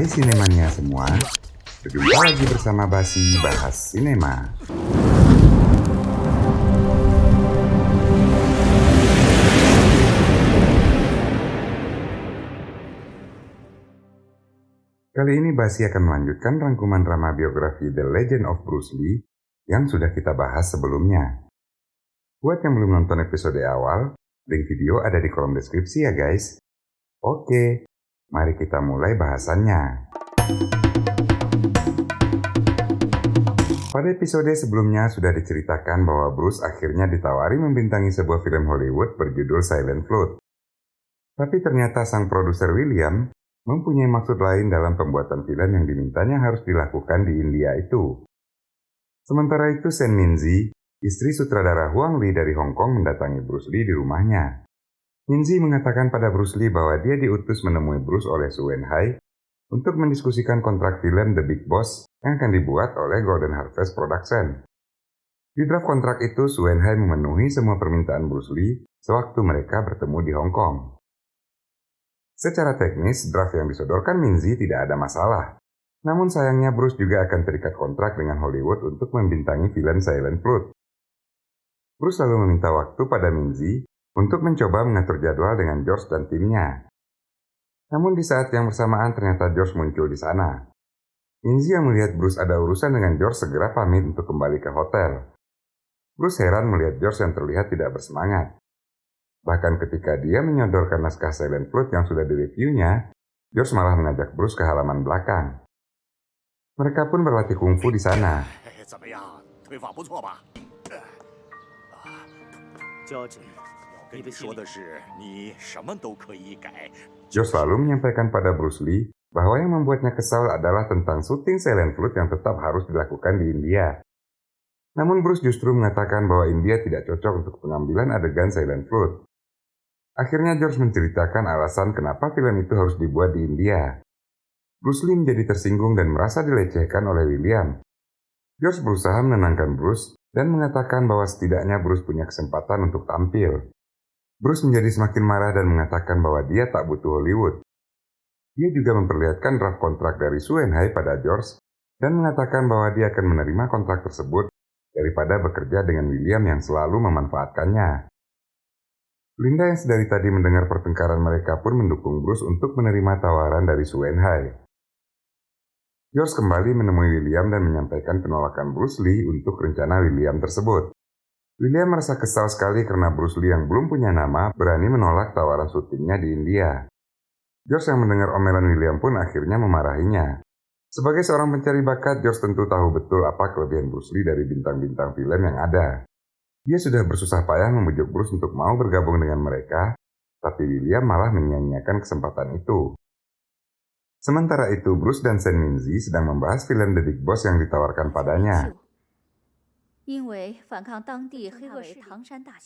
Hai sinemania semua, berjumpa lagi bersama Basi Bahas Sinema. Kali ini Basi akan melanjutkan rangkuman drama biografi The Legend of Bruce Lee yang sudah kita bahas sebelumnya. Buat yang belum nonton episode awal, link video ada di kolom deskripsi ya guys. Oke, mari kita mulai bahasannya. Pada episode sebelumnya sudah diceritakan bahwa Bruce akhirnya ditawari membintangi sebuah film Hollywood berjudul Silent Flood. Tapi ternyata sang produser William mempunyai maksud lain dalam pembuatan film yang dimintanya harus dilakukan di India itu. Sementara itu Sen Minzi, istri sutradara Huang Lee dari Hong Kong, mendatangi Bruce Lee di rumahnya. Minzi mengatakan pada Bruce Lee bahwa dia diutus menemui Bruce oleh Su Wenhai untuk mendiskusikan kontrak film The Big Boss yang akan dibuat oleh Golden Harvest Production. Di draft kontrak itu, Su Wenhai memenuhi semua permintaan Bruce Lee sewaktu mereka bertemu di Hong Kong. Secara teknis, draft yang disodorkan Minzi tidak ada masalah. Namun sayangnya Bruce juga akan terikat kontrak dengan Hollywood untuk membintangi film Silent Flood. Bruce lalu meminta waktu pada Minzi untuk mencoba mengatur jadwal dengan George dan timnya. Namun di saat yang bersamaan ternyata George muncul di sana. Minzi yang melihat Bruce ada urusan dengan George segera pamit untuk kembali ke hotel. Bruce heran melihat George yang terlihat tidak bersemangat. Bahkan ketika dia menyodorkan naskah Silent Flood yang sudah direviewnya, George malah mengajak Bruce ke halaman belakang. Mereka pun berlatih kungfu di sana. George lalu menyampaikan pada Bruce Lee bahwa yang membuatnya kesal adalah tentang syuting Silent Flood yang tetap harus dilakukan di India. Namun Bruce justru mengatakan bahwa India tidak cocok untuk pengambilan adegan Silent Flood. Akhirnya George menceritakan alasan kenapa film itu harus dibuat di India. Bruce Lee menjadi tersinggung dan merasa dilecehkan oleh William. George berusaha menenangkan Bruce dan mengatakan bahwa setidaknya Bruce punya kesempatan untuk tampil. Bruce menjadi semakin marah dan mengatakan bahwa dia tak butuh Hollywood. Dia juga memperlihatkan draft kontrak dari Su Wenhai pada George dan mengatakan bahwa dia akan menerima kontrak tersebut daripada bekerja dengan William yang selalu memanfaatkannya. Linda yang sedari tadi mendengar pertengkaran mereka pun mendukung Bruce untuk menerima tawaran dari Su Wenhai. George kembali menemui William dan menyampaikan penolakan Bruce Lee untuk rencana William tersebut. William merasa kesal sekali karena Bruce Lee yang belum punya nama berani menolak tawaran syutingnya di India. George yang mendengar omelan William pun akhirnya memarahinya. Sebagai seorang pencari bakat, George tentu tahu betul apa kelebihan Bruce Lee dari bintang-bintang film yang ada. Dia sudah bersusah payah membujuk Bruce untuk mau bergabung dengan mereka, tapi William malah menyia-nyiakan kesempatan itu. Sementara itu, Bruce dan Sen Minzi sedang membahas film The Big Boss yang ditawarkan padanya.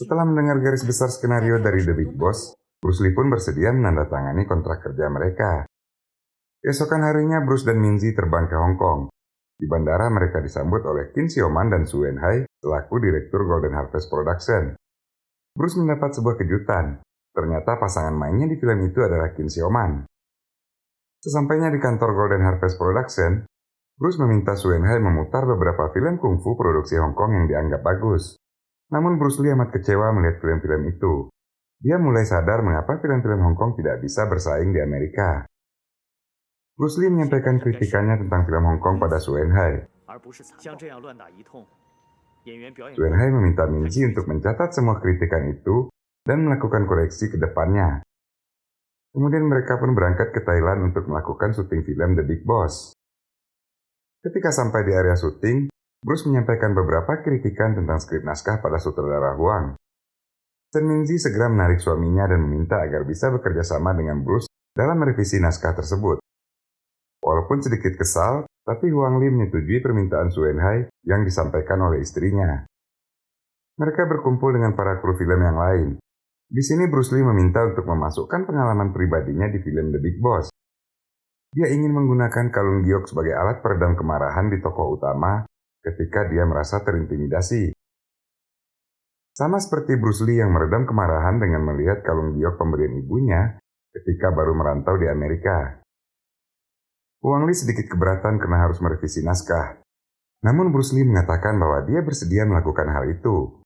Setelah mendengar garis besar skenario dari The Big Boss, Bruce Lee pun bersedia menandatangani kontrak kerja mereka. Keesokan harinya Bruce dan Minzi terbang ke Hong Kong. Di bandara mereka disambut oleh Qin Sioman dan Su Wenhai selaku direktur Golden Harvest Production. Bruce mendapat sebuah kejutan. Ternyata pasangan mainnya di film itu adalah Qin Sioman. Sesampainya di kantor Golden Harvest Production, Bruce meminta Su Wenhai memutar beberapa film kungfu produksi Hong Kong yang dianggap bagus. Namun Bruce Lee amat kecewa melihat film-film itu. Dia mulai sadar mengapa film-film Hong Kong tidak bisa bersaing di Amerika. Bruce Lee menyampaikan kritikannya tentang film Hong Kong pada Su Wenhai. Su Wenhai meminta Minzi untuk mencatat semua kritikan itu dan melakukan koreksi ke depannya. Kemudian mereka pun berangkat ke Thailand untuk melakukan syuting film The Big Boss. Ketika sampai di area syuting, Bruce menyampaikan beberapa kritikan tentang skrip naskah pada sutradara Huang. Sen Minzi segera menarik suaminya dan meminta agar bisa bekerja sama dengan Bruce dalam merevisi naskah tersebut. Walaupun sedikit kesal, tapi Huang Lee menyetujui permintaan Su Wenhai yang disampaikan oleh istrinya. Mereka berkumpul dengan para kru film yang lain. Di sini Bruce Lee meminta untuk memasukkan pengalaman pribadinya di film The Big Boss. Dia ingin menggunakan kalung giok sebagai alat peredam kemarahan di tokoh utama ketika dia merasa terintimidasi. Sama seperti Bruce Lee yang meredam kemarahan dengan melihat kalung giok pemberian ibunya ketika baru merantau di Amerika. Wang Li sedikit keberatan karena harus merevisi naskah. Namun Bruce Lee mengatakan bahwa dia bersedia melakukan hal itu.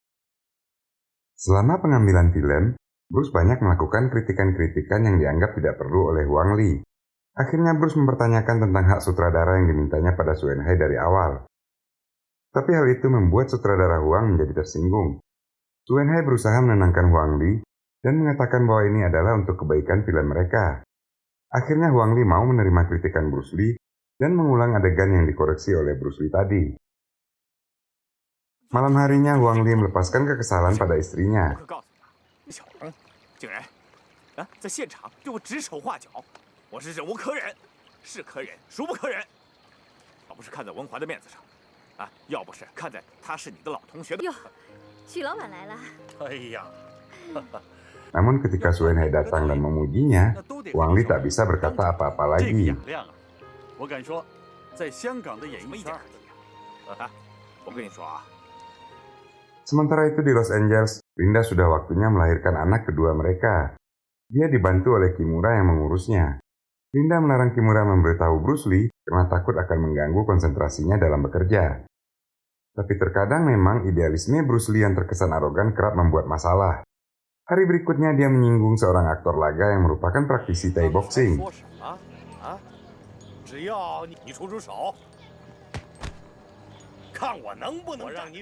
Selama pengambilan film, Bruce banyak melakukan kritikan-kritikan yang dianggap tidak perlu oleh Wang Li. Akhirnya Bruce mempertanyakan tentang hak sutradara yang dimintanya pada Su Enhai dari awal. Tapi hal itu membuat sutradara Huang menjadi tersinggung. Su Enhai berusaha menenangkan Wang Li dan mengatakan bahwa ini adalah untuk kebaikan film mereka. Akhirnya Wang Li mau menerima kritikan Bruce Lee dan mengulang adegan yang dikoreksi oleh Bruce Lee tadi. Malam harinya Wang Li melepaskan kekesalan pada istrinya. Namun ketika Su Enhai datang dan memujinya, Wang Li tak bisa berkata apa-apa lagi. Sementara itu di Los Angeles, Linda sudah waktunya melahirkan anak kedua mereka. Dia dibantu oleh Kimura yang mengurusnya. Linda melarang Kimura memberitahu Bruce Lee karena takut akan mengganggu konsentrasinya dalam bekerja. Tapi terkadang memang idealisme Bruce Lee yang terkesan arogan kerap membuat masalah. Hari berikutnya dia menyinggung seorang aktor laga yang merupakan praktisi Thai boxing.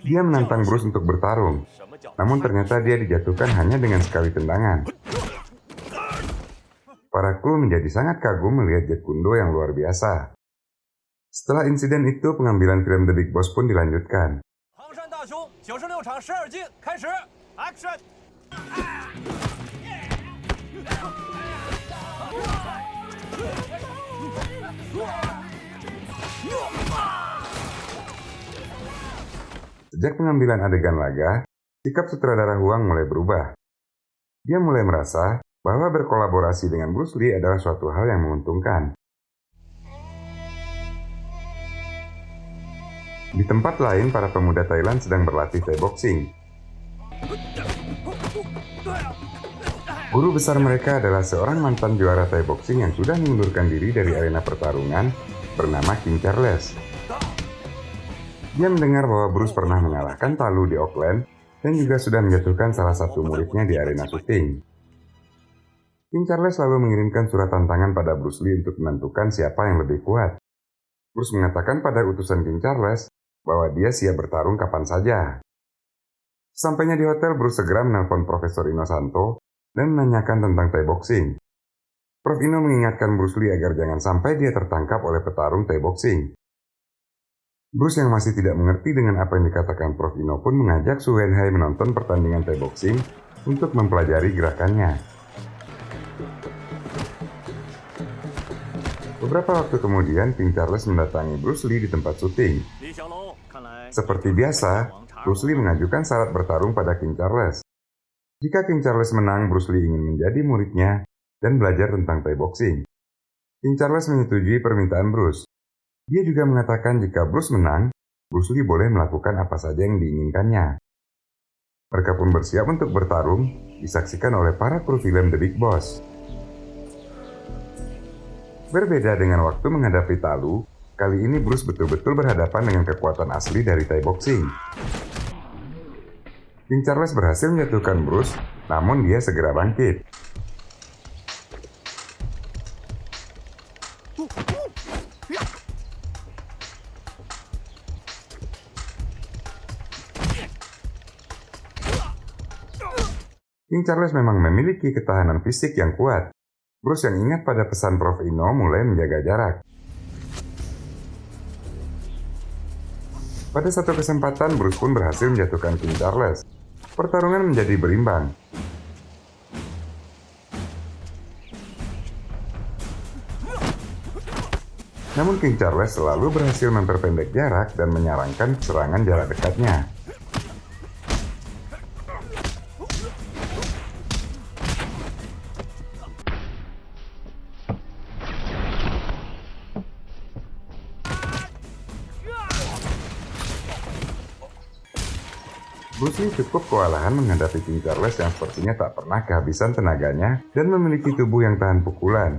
Dia menantang Bruce untuk bertarung, namun ternyata dia dijatuhkan hanya dengan sekali tendangan. Para kru menjadi sangat kagum melihat Jeet Kune Do yang luar biasa. Setelah insiden itu, pengambilan film The Big Boss pun dilanjutkan. Sejak pengambilan adegan laga, sikap sutradara Huang mulai berubah. Dia mulai merasa bahwa berkolaborasi dengan Bruce Lee adalah suatu hal yang menguntungkan. Di tempat lain, para pemuda Thailand sedang berlatih Thai boxing. Guru besar mereka adalah seorang mantan juara Thai boxing yang sudah mengundurkan diri dari arena pertarungan bernama King Charles. Dia mendengar bahwa Bruce pernah mengalahkan Talu di Auckland dan juga sudah menjatuhkan salah satu muridnya di arena syuting. King Charles lalu mengirimkan surat tantangan pada Bruce Lee untuk menentukan siapa yang lebih kuat. Bruce mengatakan pada utusan King Charles bahwa dia siap bertarung kapan saja. Sampainya di hotel, Bruce segera menelpon Profesor Ino Santo dan menanyakan tentang Thai boxing. Prof Ino mengingatkan Bruce Lee agar jangan sampai dia tertangkap oleh petarung Thai boxing. Bruce yang masih tidak mengerti dengan apa yang dikatakan Prof Ino pun mengajak Su Enhai menonton pertandingan Thai boxing untuk mempelajari gerakannya. Beberapa waktu kemudian, King Charles mendatangi Bruce Lee di tempat syuting. Seperti biasa, Bruce Lee mengajukan syarat bertarung pada King Charles. Jika King Charles menang, Bruce Lee ingin menjadi muridnya dan belajar tentang Thai boxing. King Charles menyetujui permintaan Bruce. Dia juga mengatakan jika Bruce menang, Bruce Lee boleh melakukan apa saja yang diinginkannya. Mereka pun bersiap untuk bertarung, disaksikan oleh para kru film The Big Boss. Berbeda dengan waktu menghadapi Talu, kali ini Bruce betul-betul berhadapan dengan kekuatan asli dari Thai boxing. King Charles berhasil menjatuhkan Bruce, namun dia segera bangkit. King Charles memang memiliki ketahanan fisik yang kuat. Bruce yang ingat pada pesan Prof Ino mulai menjaga jarak. Pada satu kesempatan, Bruce pun berhasil menjatuhkan King Charles. Pertarungan menjadi berimbang. Namun King Charles selalu berhasil memperpendek jarak dan menyarankan serangan jarak dekatnya. Bruce Lee cukup kewalahan menghadapi King Charles yang sepertinya tak pernah kehabisan tenaganya dan memiliki tubuh yang tahan pukulan.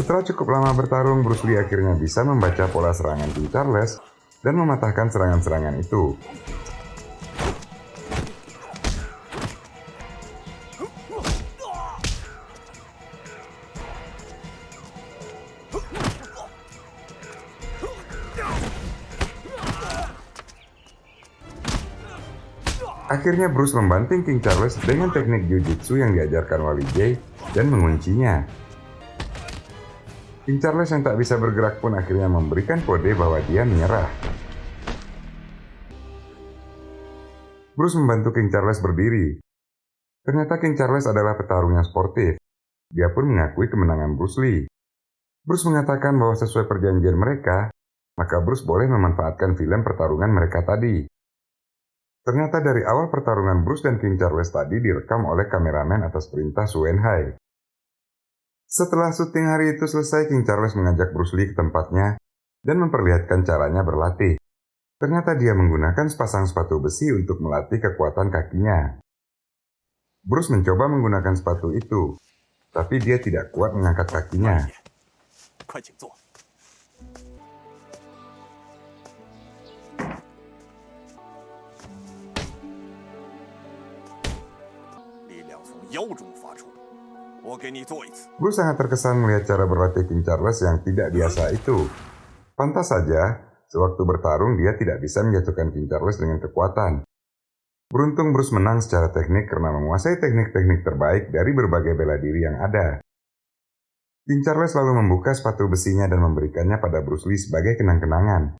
Setelah cukup lama bertarung, Bruce Lee akhirnya bisa membaca pola serangan King Charles dan mematahkan serangan-serangan itu. Akhirnya Bruce membanting King Charles dengan teknik Jiu-Jitsu yang diajarkan Wali Jay dan menguncinya. King Charles yang tak bisa bergerak pun akhirnya memberikan kode bahwa dia menyerah. Bruce membantu King Charles berdiri. Ternyata King Charles adalah petarung yang sportif. Dia pun mengakui kemenangan Bruce Lee. Bruce mengatakan bahwa sesuai perjanjian mereka, maka Bruce boleh memanfaatkan film pertarungan mereka tadi. Ternyata dari awal pertarungan Bruce dan King Charles tadi direkam oleh kameramen atas perintah Su Wenhai. Setelah syuting hari itu selesai, King Charles mengajak Bruce Lee ke tempatnya dan memperlihatkan caranya berlatih. Ternyata dia menggunakan sepasang sepatu besi untuk melatih kekuatan kakinya. Bruce mencoba menggunakan sepatu itu, tapi dia tidak kuat mengangkat kakinya. Bruce sangat terkesan melihat cara berlatih King Charles yang tidak biasa itu. Pantas saja, sewaktu bertarung dia tidak bisa menjatuhkan King Charles dengan kekuatan. Beruntung Bruce menang secara teknik karena menguasai teknik-teknik terbaik dari berbagai bela diri yang ada. King Charles lalu membuka sepatu besinya dan memberikannya pada Bruce Lee sebagai kenang-kenangan.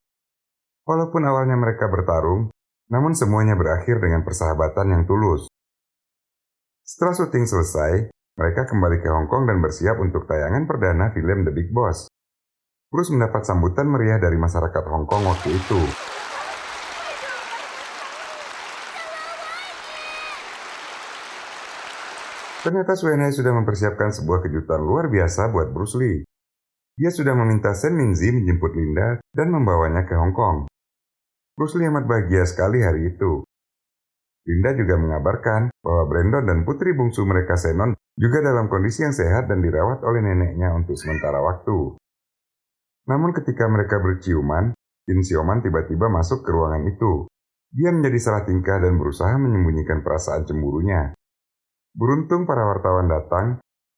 Walaupun awalnya mereka bertarung, namun semuanya berakhir dengan persahabatan yang tulus. Setelah syuting selesai, mereka kembali ke Hong Kong dan bersiap untuk tayangan perdana film The Big Boss. Bruce mendapat sambutan meriah dari masyarakat Hong Kong waktu itu. Ternyata Su Wenhai sudah mempersiapkan sebuah kejutan luar biasa buat Bruce Lee. Dia sudah meminta Shen Minzi menjemput Linda dan membawanya ke Hong Kong. Bruce Lee amat bahagia sekali hari itu. Linda juga mengabarkan bahwa Brandon dan putri bungsu mereka Shannon juga dalam kondisi yang sehat dan dirawat oleh neneknya untuk sementara waktu. Namun ketika mereka berciuman, Jin Sioman tiba-tiba masuk ke ruangan itu. Dia menjadi salah tingkah dan berusaha menyembunyikan perasaan cemburunya. Beruntung para wartawan datang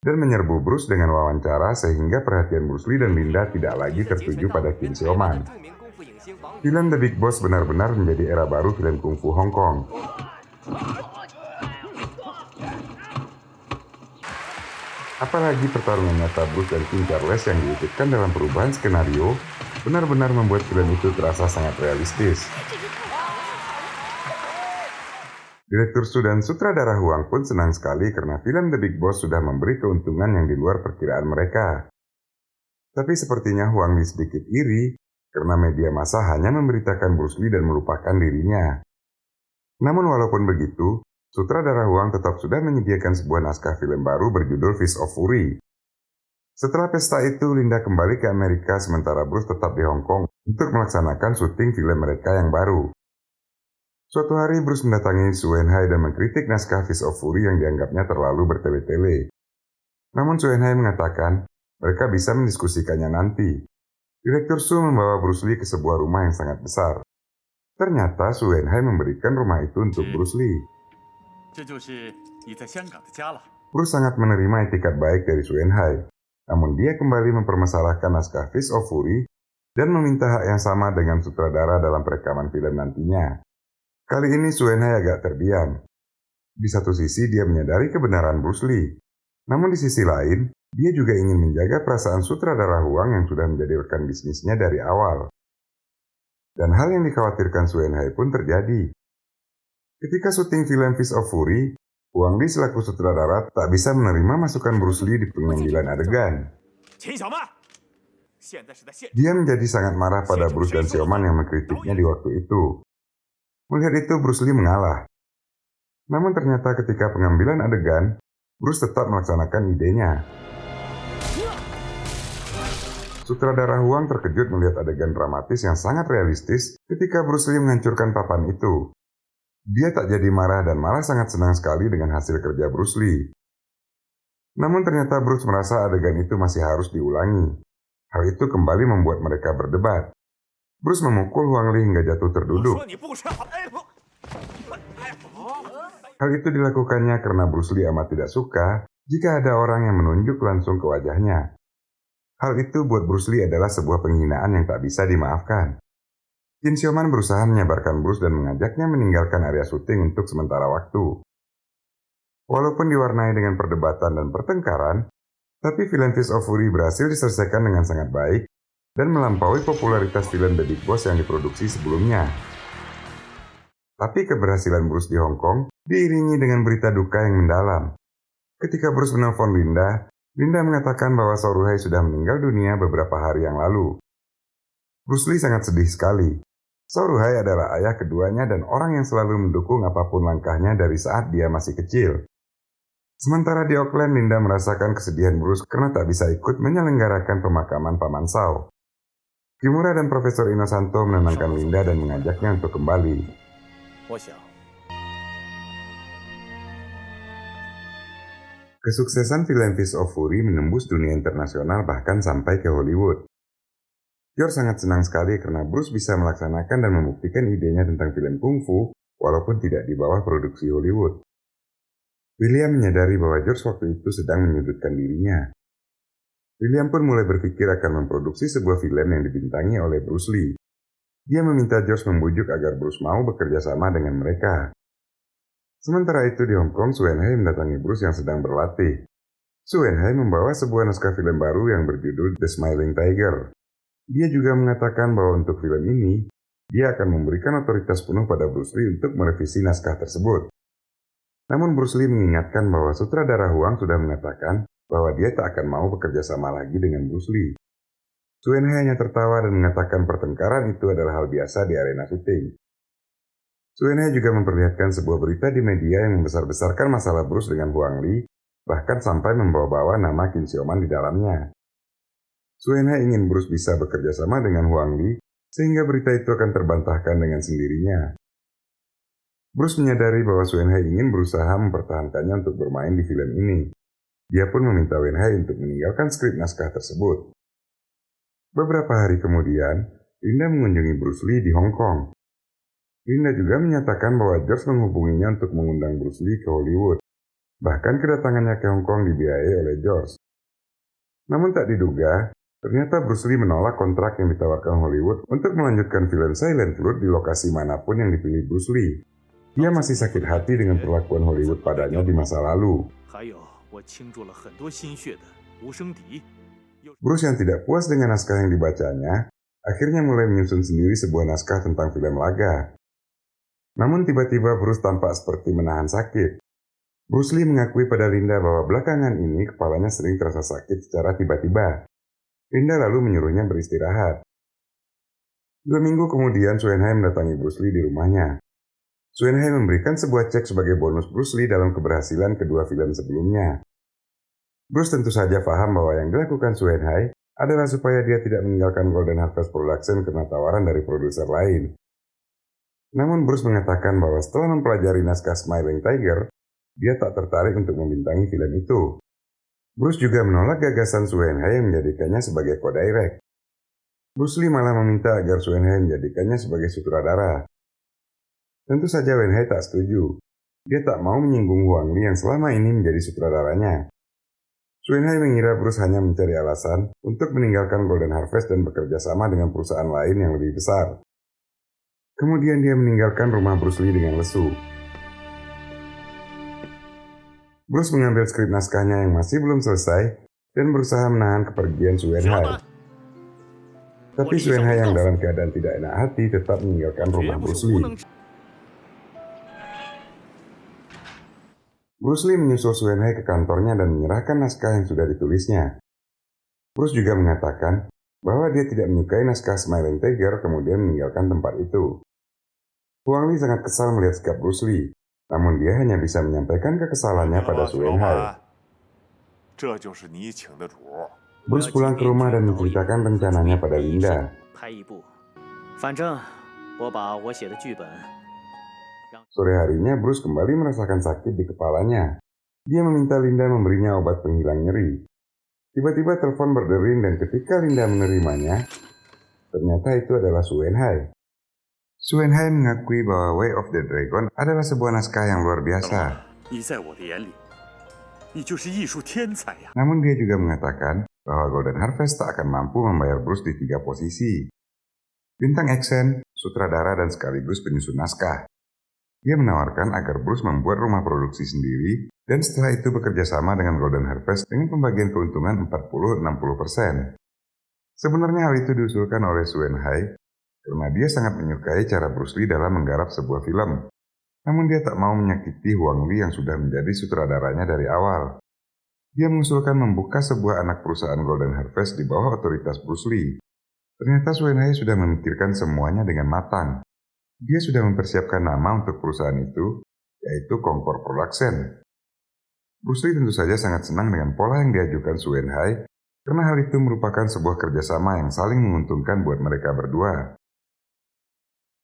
dan menyerbu Bruce dengan wawancara sehingga perhatian Bruce Lee dan Linda tidak lagi tertuju pada Jin Sioman. Film The Big Boss benar-benar menjadi era baru film kungfu Hong Kong. Apalagi pertarungan nyata Bruce dan King Charles yang diwujudkan dalam perubahan skenario benar-benar membuat film itu terasa sangat realistis. Direktur Su dan sutradara Huang pun senang sekali karena film The Big Boss sudah memberi keuntungan yang di luar perkiraan mereka. Tapi sepertinya Huang sedikit iri karena media massa hanya memberitakan Bruce Lee dan melupakan dirinya. Namun walaupun begitu, sutradara Huang tetap sudah menyediakan sebuah naskah film baru berjudul Fist of Fury. Setelah pesta itu, Linda kembali ke Amerika sementara Bruce tetap di Hong Kong untuk melaksanakan syuting film mereka yang baru. Suatu hari Bruce mendatangi Su Wenhai dan mengkritik naskah Fist of Fury yang dianggapnya terlalu bertele-tele. Namun Su Wenhai mengatakan mereka bisa mendiskusikannya nanti. Direktur Su membawa Bruce Lee ke sebuah rumah yang sangat besar. Ternyata Su Wenhai memberikan rumah itu untuk Bruce Lee. Bruce sangat menerima etikat baik dari Su Wenhai, namun dia kembali mempermasalahkan naskah Fist of Fury dan meminta hak yang sama dengan sutradara dalam perekaman film nantinya. Kali ini Su Wenhai agak terdiam. Di satu sisi dia menyadari kebenaran Bruce Lee, namun di sisi lain dia juga ingin menjaga perasaan sutradara Huang yang sudah menjadi rekan bisnisnya dari awal. Dan hal yang dikhawatirkan Su Wenhai pun terjadi. Ketika syuting film Fist of Fury, Huang Lee selaku sutradara tak bisa menerima masukan Bruce Lee di pengambilan adegan. Dia menjadi sangat marah pada Bruce dan Sioman yang mengkritiknya di waktu itu. Melihat itu Bruce Lee mengalah. Namun ternyata ketika pengambilan adegan, Bruce tetap melaksanakan idenya. Sutradara Huang terkejut melihat adegan dramatis yang sangat realistis ketika Bruce Lee menghancurkan papan itu. Dia tak jadi marah dan malah sangat senang sekali dengan hasil kerja Bruce Lee. Namun ternyata Bruce merasa adegan itu masih harus diulangi. Hal itu kembali membuat mereka berdebat. Bruce memukul Huang Li hingga jatuh terduduk. Hal itu dilakukannya karena Bruce Lee amat tidak suka jika ada orang yang menunjuk langsung ke wajahnya. Hal itu buat Bruce Lee adalah sebuah penghinaan yang tak bisa dimaafkan. Jin Xiaoman berusaha menyabarkan Bruce dan mengajaknya meninggalkan area syuting untuk sementara waktu. Walaupun diwarnai dengan perdebatan dan pertengkaran, tapi film Fist of Fury berhasil diselesaikan dengan sangat baik dan melampaui popularitas film The Big Boss yang diproduksi sebelumnya. Tapi keberhasilan Bruce di Hong Kong diiringi dengan berita duka yang mendalam. Ketika Bruce menelpon Linda, Linda mengatakan bahwa Soruhei sudah meninggal dunia beberapa hari yang lalu. Bruce Lee sangat sedih sekali. Soruhei adalah ayah keduanya dan orang yang selalu mendukung apapun langkahnya dari saat dia masih kecil. Sementara di Auckland, Linda merasakan kesedihan Bruce karena tak bisa ikut menyelenggarakan pemakaman Paman Sao. Kimura dan Profesor Inosanto menenangkan Linda dan mengajaknya untuk kembali. Kesuksesan film Fist of Fury menembus dunia internasional bahkan sampai ke Hollywood. George sangat senang sekali karena Bruce bisa melaksanakan dan membuktikan idenya tentang film kungfu walaupun tidak di bawah produksi Hollywood. William menyadari bahwa George waktu itu sedang menyudutkan dirinya. William pun mulai berpikir akan memproduksi sebuah film yang dibintangi oleh Bruce Lee. Dia meminta George membujuk agar Bruce mau bekerja sama dengan mereka. Sementara itu di Hong Kong, Su Wenhai mendatangi Bruce yang sedang berlatih. Su Wenhai membawa sebuah naskah film baru yang berjudul The Smiling Tiger. Dia juga mengatakan bahwa untuk film ini, dia akan memberikan otoritas penuh pada Bruce Lee untuk merevisi naskah tersebut. Namun Bruce Lee mengingatkan bahwa sutradara Huang sudah mengatakan bahwa dia tak akan mau bekerja sama lagi dengan Bruce Lee. Su Wenhai hanya tertawa dan mengatakan pertengkaran itu adalah hal biasa di arena syuting. Su Wenhai juga memperlihatkan sebuah berita di media yang membesar-besarkan masalah Bruce dengan Huang Li, bahkan sampai membawa-bawa nama Qin Xiaoman di dalamnya. Su Wenhai ingin Bruce bisa bekerja sama dengan Huang Li, sehingga berita itu akan terbantahkan dengan sendirinya. Bruce menyadari bahwa Su Wenhai ingin berusaha mempertahankannya untuk bermain di film ini. Dia pun meminta Wenhai untuk meninggalkan skrip naskah tersebut. Beberapa hari kemudian, Linda mengunjungi Bruce Lee di Hong Kong. Linda juga menyatakan bahwa George menghubunginya untuk mengundang Bruce Lee ke Hollywood. Bahkan kedatangannya ke Hong Kong dibiayai oleh George. Namun tak diduga, ternyata Bruce Lee menolak kontrak yang ditawarkan Hollywood untuk melanjutkan film Silent Flood di lokasi manapun yang dipilih Bruce Lee. Dia masih sakit hati dengan perlakuan Hollywood padanya di masa lalu. Bruce yang tidak puas dengan naskah yang dibacanya, akhirnya mulai menyusun sendiri sebuah naskah tentang film laga. Namun tiba-tiba Bruce tampak seperti menahan sakit. Bruce Lee mengakui pada Linda bahwa belakangan ini kepalanya sering terasa sakit secara tiba-tiba. Linda lalu menyuruhnya beristirahat. 2 minggu kemudian Su Wenhai mendatangi Bruce Lee di rumahnya. Su Wenhai memberikan sebuah cek sebagai bonus Bruce Lee dalam keberhasilan kedua film sebelumnya. Bruce tentu saja paham bahwa yang dilakukan Su Wenhai adalah supaya dia tidak meninggalkan Golden Harvest Production karena tawaran dari produser lain. Namun Bruce mengatakan bahwa setelah mempelajari naskah Smiling Tiger, dia tak tertarik untuk membintangi film itu. Bruce juga menolak gagasan Su Wenhai yang menjadikannya sebagai co-direct. Bruce Lee malah meminta agar Su Wenhai menjadikannya sebagai sutradara. Tentu saja Wenhai tak setuju. Dia tak mau menyinggung Huang Li yang selama ini menjadi sutradaranya. Su Wenhai mengira Bruce hanya mencari alasan untuk meninggalkan Golden Harvest dan bekerja sama dengan perusahaan lain yang lebih besar. Kemudian dia meninggalkan rumah Bruce Lee dengan lesu. Bruce mengambil skrip naskahnya yang masih belum selesai dan berusaha menahan kepergian Su Wenhai. Tapi Su Wenhai yang dalam keadaan tidak enak hati tetap meninggalkan rumah Bruce Lee. Bruce Lee menyusul Su Wenhai ke kantornya dan menyerahkan naskah yang sudah ditulisnya. Bruce juga mengatakan bahwa dia tidak menyukai naskah Smiling Tiger kemudian meninggalkan tempat itu. Huang Li sangat kesal melihat sikap Bruce Lee, namun dia hanya bisa menyampaikan kekesalannya pada Su Wenhai. Bruce pulang ke rumah dan menceritakan rencananya pada Linda. Sore harinya Bruce kembali merasakan sakit di kepalanya. Dia meminta Linda memberinya obat penghilang nyeri. Tiba-tiba telepon berdering dan ketika Linda menerimanya, ternyata itu adalah Su Wenhai. Su Wenhai mengakui bahwa Way of the Dragon adalah sebuah naskah yang luar biasa. Namun dia juga mengatakan bahwa Golden Harvest tak akan mampu membayar Bruce di 3 posisi. Bintang aksen, sutradara dan sekaligus penyusun naskah. Dia menawarkan agar Bruce membuat rumah produksi sendiri dan setelah itu bekerja sama dengan Golden Harvest dengan pembagian keuntungan 40-60%. Sebenarnya hal itu diusulkan oleh Su Wenhai karena dia sangat menyukai cara Bruce Lee dalam menggarap sebuah film. Namun dia tak mau menyakiti Huang Lee yang sudah menjadi sutradaranya dari awal. Dia mengusulkan membuka sebuah anak perusahaan Golden Harvest di bawah otoritas Bruce Lee. Ternyata Su Wenhai sudah memikirkan semuanya dengan matang. Dia sudah mempersiapkan nama untuk perusahaan itu, yaitu Concord Production. Bruce Lee tentu saja sangat senang dengan pola yang diajukan Su Wenhai, karena hal itu merupakan sebuah kerjasama yang saling menguntungkan buat mereka berdua.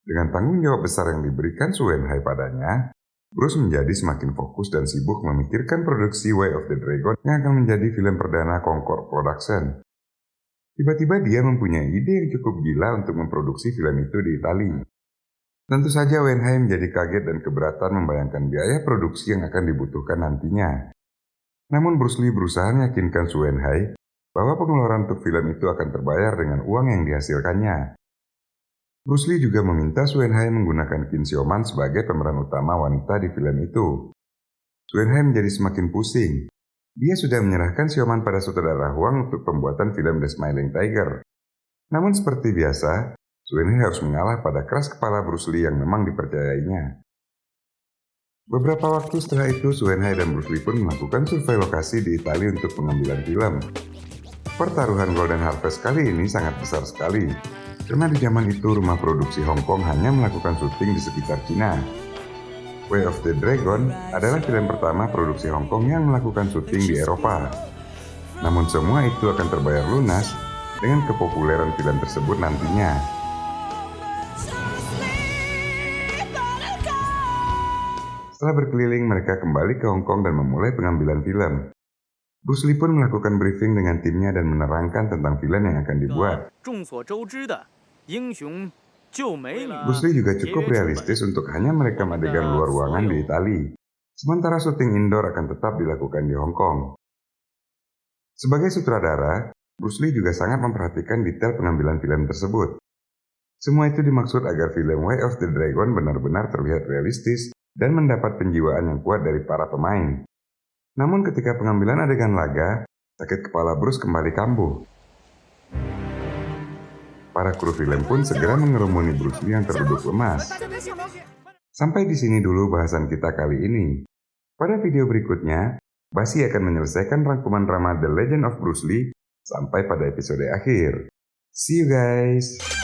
Dengan tanggung jawab besar yang diberikan Su Wenhai padanya, Bruce menjadi semakin fokus dan sibuk memikirkan produksi Way of the Dragon yang akan menjadi film perdana Concord Production. Tiba-tiba dia mempunyai ide yang cukup gila untuk memproduksi film itu di Italia. Tentu saja Wenhai menjadi kaget dan keberatan membayangkan biaya produksi yang akan dibutuhkan nantinya. Namun Bruce Lee berusaha meyakinkan Su Wenhai bahwa pengeluaran untuk film itu akan terbayar dengan uang yang dihasilkannya. Bruce Lee juga meminta Su Wenhai menggunakan Qin Xiaoman sebagai pemeran utama wanita di film itu. Su Wenhai menjadi semakin pusing. Dia sudah menyerahkan Xiaoman pada sutradara Huang untuk pembuatan film The Smiling Tiger. Namun seperti biasa, Su Wenhai harus mengalah pada keras kepala Bruce Lee yang memang dipercayainya. Beberapa waktu setelah itu, Su Wenhai dan Bruce Lee pun melakukan survei lokasi di Italia untuk pengambilan film. Pertaruhan Golden Harvest kali ini sangat besar sekali, karena di zaman itu rumah produksi Hong Kong hanya melakukan syuting di sekitar Cina. Way of the Dragon adalah film pertama produksi Hong Kong yang melakukan syuting di Eropa. Namun semua itu akan terbayar lunas dengan kepopuleran film tersebut nantinya. Setelah berkeliling, mereka kembali ke Hong Kong dan memulai pengambilan film. Bruce Lee pun melakukan briefing dengan timnya dan menerangkan tentang film yang akan dibuat. Bruce Lee juga cukup realistis untuk hanya merekam adegan luar ruangan di Italia, sementara syuting indoor akan tetap dilakukan di Hong Kong. Sebagai sutradara, Bruce Lee juga sangat memperhatikan detail pengambilan film tersebut. Semua itu dimaksud agar film Way of the Dragon benar-benar terlihat realistis dan mendapat penjiwaan yang kuat dari para pemain. Namun ketika pengambilan adegan laga, sakit kepala Bruce kembali kambuh. Para kru film pun segera mengerumuni Bruce Lee yang terduduk lemas. Sampai di sini dulu bahasan kita kali ini. Pada video berikutnya, Basi akan menyelesaikan rangkuman drama The Legend of Bruce Lee sampai pada episode akhir. See you guys!